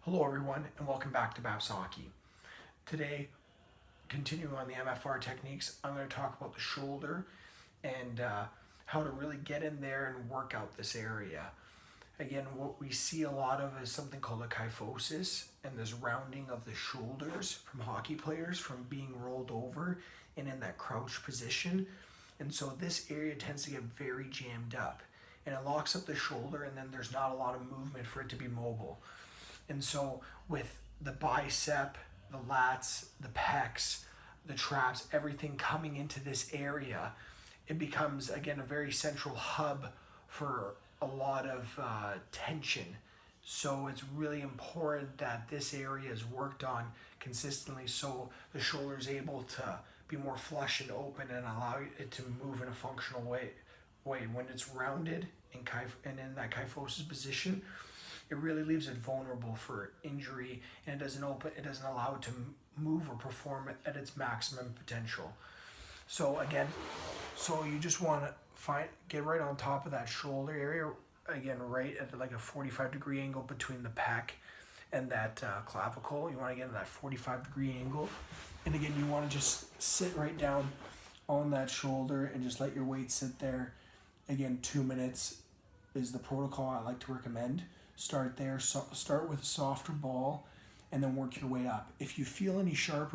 Hello everyone and welcome back to Babs Hockey. Today, continuing on the MFR techniques, I'm going to talk about the shoulder and how to really get in there and work out this area. Again, what we see a lot of is something called a kyphosis, and this rounding of the shoulders from hockey players from being rolled over and in that crouch position. And so this area tends to get very jammed up and it locks up the shoulder, and then there's not a lot of movement for it to be mobile. And so with the bicep, the lats, the pecs, the traps, everything coming into this area, it becomes, again, a very central hub for a lot of tension. So it's really important that this area is worked on consistently so the shoulder is able to be more flush and open and allow it to move in a functional way. When it's rounded and in that kyphosis position, it really leaves it vulnerable for injury, and it doesn't allow it to move or perform at its maximum potential. So again, you just want to get right on top of that shoulder area, again, right at like a 45-degree angle between the pec and that clavicle. You want to get in that 45-degree angle, and again, you want to just sit right down on that shoulder and just let your weight sit there. Again, 2 minutes is the protocol I like to recommend. Start there, start with a softer ball, and then work your way up. If you feel any sharp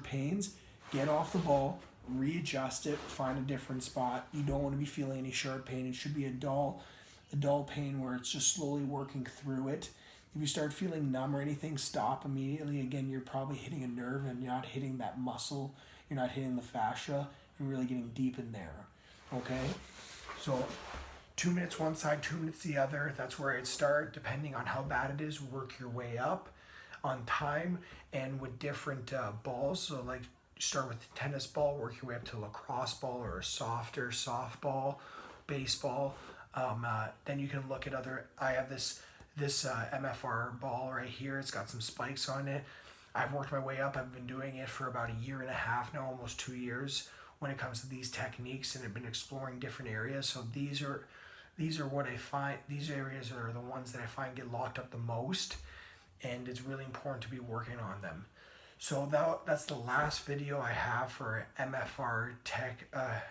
pains, get off the ball, readjust it, find a different spot. You don't want to be feeling any sharp pain. It should be a dull pain where it's just slowly working through it. If you start feeling numb or anything, stop immediately. Again, you're probably hitting a nerve and you're not hitting that muscle. You're not hitting the fascia and really getting deep in there. Okay? So 2 minutes one side, 2 minutes the other. That's where I'd start. Depending on how bad it is, work your way up on time and with different balls. So like start with tennis ball, work your way up to lacrosse ball or a softer softball, baseball. Then you can look at other. I have this MFR ball right here. It's got some spikes on it. I've worked my way up. I've been doing it for about 1.5 years now, almost 2 years when it comes to these techniques, and I've been exploring different areas. So these are what I find, these areas are the ones that I find get locked up the most, and it's really important to be working on them. So that's the last video I have for MFR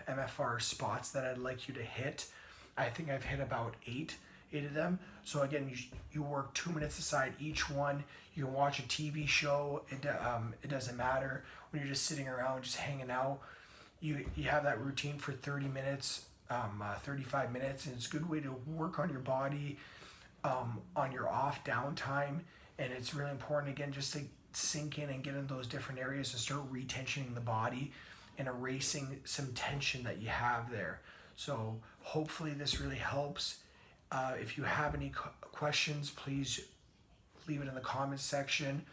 MFR spots that I'd like you to hit. I think I've hit about eight of them. So again, you work 2 minutes aside each one. You can watch a TV show. It doesn't matter. When you're just sitting around, just hanging out, you have that routine for 30 minutes, 35 minutes, and it's a good way to work on your body on your off downtime. And it's really important, again, just to sink in and get in those different areas and start retensioning the body and erasing some tension that you have there. So hopefully this really helps. If you have any questions, please leave it in the comments section.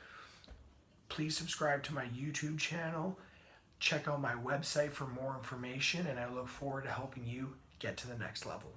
Please subscribe to my YouTube channel. Check out my website for more information, and I look forward to helping you get to the next level.